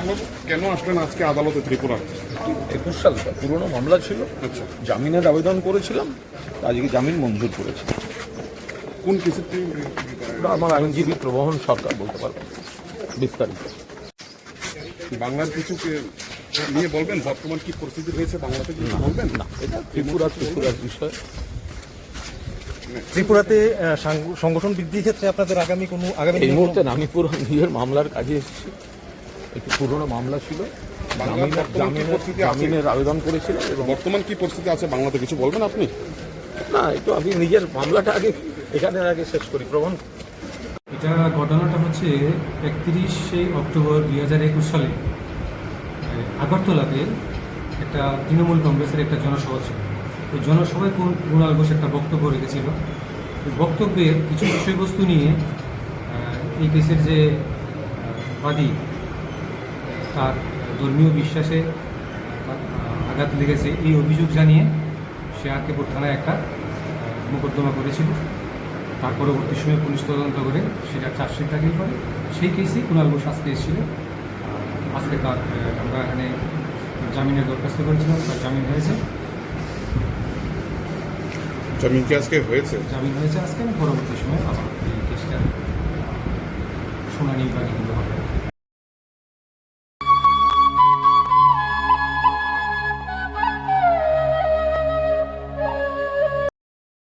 বাবু কেন আসলেন আজকে আদালতে ত্রিপুরা? 21 সাল পুরনো মামলা ছিল। আচ্ছা, জামিনের আবেদন করেছিলাম, আজকে জামিন মঞ্জুর করেছে। কোন কেসের? ওটা আমার আইনজীবী প্রবহন সরকার বলতে পারবে বিস্তারিত। বাংলার কিছু নিয়ে বলবেন, বর্তমান কি পরিস্থিতি রয়েছে বাংলাতে কিছু বলবেন? না, এটা ত্রিপুরার বিষয়। ত্রিপুরাতে সংগঠন বৃদ্ধির ক্ষেত্রে আপনাদের আগামী এই মুহূর্তে আমি পুরো নিজের মামলার কাজে এসেছি। একটি পুরনো মামলা ছিল, জামিনের আবেদন করেছিলাম এবং বর্তমান কি পরিস্থিতি আছে বাংলাতে কিছু বলবেন আপনি? না, একটু আমি নিজের মামলাটা আগে আগে শেষ করি। প্রবহন এটা ঘটনাটা হচ্ছে 31শে অক্টোবর 2021 সালে আগরতলাতে একটা তৃণমূল কংগ্রেসের একটা জনসভা ছিল। ওই জনসভায় কুণাল ঘোষ একটা বক্তব্য রেখেছিল। ওই বক্তব্যের কিছু বিষয়বস্তু নিয়ে এই কেসের যে বাদী, তার ধর্মীয় বিশ্বাসে আঘাত লেগেছে এই অভিযোগ জানিয়ে সে আরকেপুর থানায় একটা মোকদ্দমা করেছিল। তার পরবর্তী সময়ে পুলিশ তদন্ত করে সেটা চার্জশিট দাখিল করে। সেই কেসেই কুণাল ঘোষ আজকে এসেছিল। আজকে তার আমরা এখানে জামিনের দরখাস্ত করেছিলাম, তার জামিন হয়েছে। জামিন কি আজকে হয়েছে? জামিন হয়েছে আজকে, পরবর্তী সময়ে আবার এই কেসটা শুনানি বাকি কিন্তু হবে।